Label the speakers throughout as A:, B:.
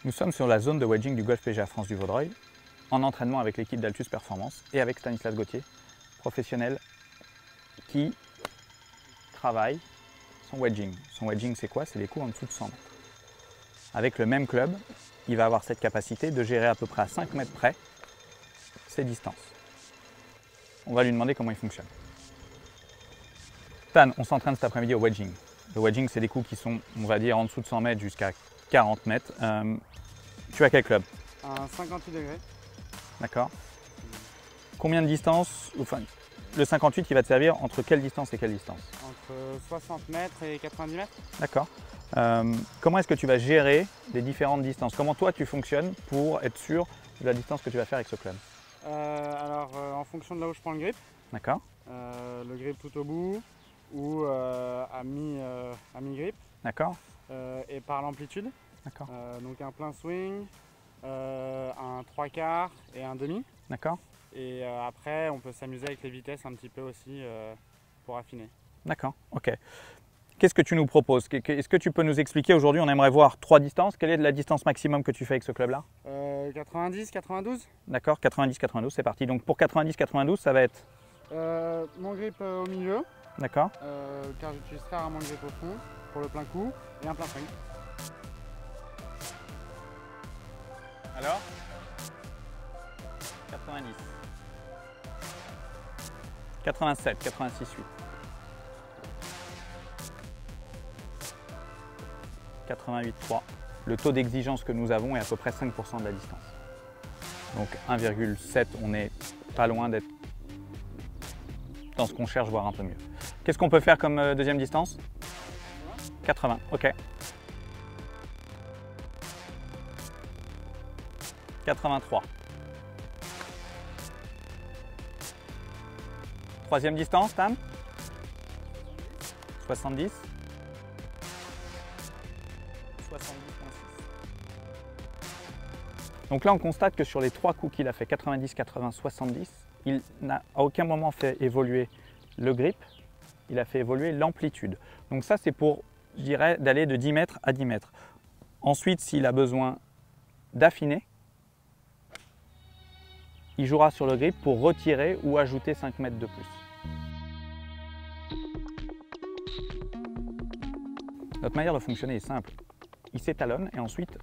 A: Nous sommes sur la zone de wedging du Golf PGA France du Vaudreuil, en entraînement avec l'équipe d'Altus Performance et avec Stanislas Gauthier, professionnel qui travaille son wedging. Son wedging, c'est quoi? C'est les coups en dessous de 100 mètres. Avec le même club, il va avoir cette capacité de gérer à peu près à 5 mètres près ses distances. On va lui demander comment il fonctionne. Stan, on s'entraîne cet après-midi au wedging. Le wedging, c'est des coups qui sont, on va dire, en dessous de 100 mètres jusqu'à 40 mètres. Tu as quel club?
B: Un 58 degrés.
A: D'accord. Combien de distance? Enfin, le 58, il va te servir entre quelle distance et quelle distance?
B: Entre 60 mètres et 90 mètres.
A: D'accord. Comment est-ce que tu vas gérer les différentes distances? Comment toi tu fonctionnes pour être sûr de la distance que tu vas faire avec ce club?
B: En fonction de là où je prends le grip.
A: D'accord.
B: Le grip tout au bout ou à mi-grip.
A: D'accord.
B: Et par l'amplitude.
A: D'accord.
B: Donc un plein swing, un 3/4 et un demi.
A: D'accord.
B: Et après, on peut s'amuser avec les vitesses un petit peu aussi pour affiner.
A: D'accord. Ok. Qu'est-ce que tu nous proposes? Est-ce que tu peux nous expliquer aujourd'hui? On aimerait voir 3 distances. Quelle est la distance maximum que tu fais avec ce club-là?
B: 90, 92.
A: D'accord. 90, 92, c'est parti. Donc pour 90, 92, ça va être?
B: Mon grip au milieu,
A: D'accord.
B: car j'utilise rarement le grip au fond pour le plein coup et un plein swing.
A: Alors 90. 87, 86, 8. 88, 3. Le taux d'exigence que nous avons est à peu près 5% de la distance. Donc 1,7, on n'est pas loin d'être dans ce qu'on cherche, voire un peu mieux. Qu'est-ce qu'on peut faire comme deuxième distance? 80, ok. 83. Troisième distance, Tam? 70. 70,6. Donc là, on constate que sur les 3 coups qu'il a fait, 90, 80, 70, il n'a à aucun moment fait évoluer le grip, il a fait évoluer l'amplitude. Donc ça, c'est pour, je dirais, d'aller de 10 mètres à 10 mètres. Ensuite, s'il a besoin d'affiner, il jouera sur le grip pour retirer ou ajouter 5 mètres de plus. Notre manière de fonctionner est simple. Il s'étalonne et ensuite,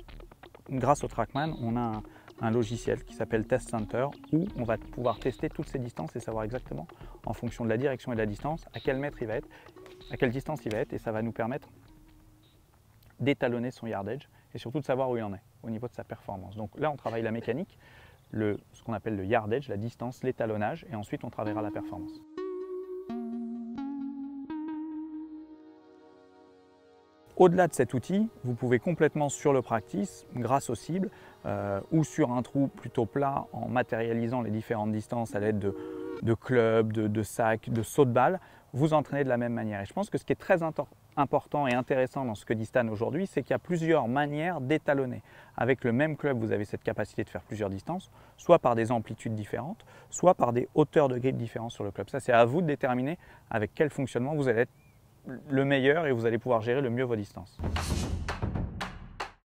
A: grâce au TrackMan, on a un logiciel qui s'appelle Test Center où on va pouvoir tester toutes ces distances et savoir exactement, en fonction de la direction et de la distance, à quel mètre il va être, à quelle distance il va être, et ça va nous permettre d'étalonner son yardage et surtout de savoir où il en est au niveau de sa performance. Donc là, on travaille la mécanique, ce qu'on appelle le yardage, la distance, l'étalonnage, et ensuite on travaillera la performance. Au-delà de cet outil, vous pouvez complètement sur le practice, grâce aux cibles, ou sur un trou plutôt plat, en matérialisant les différentes distances à l'aide de clubs, de sacs, de sauts de balle, vous entraîner de la même manière. Et je pense que ce qui est très important et intéressant dans ce que dit Stan aujourd'hui, c'est qu'il y a plusieurs manières d'étalonner. Avec le même club, vous avez cette capacité de faire plusieurs distances, soit par des amplitudes différentes, soit par des hauteurs de grip différentes sur le club. Ça, c'est à vous de déterminer avec quel fonctionnement vous allez être le meilleur et vous allez pouvoir gérer le mieux vos distances.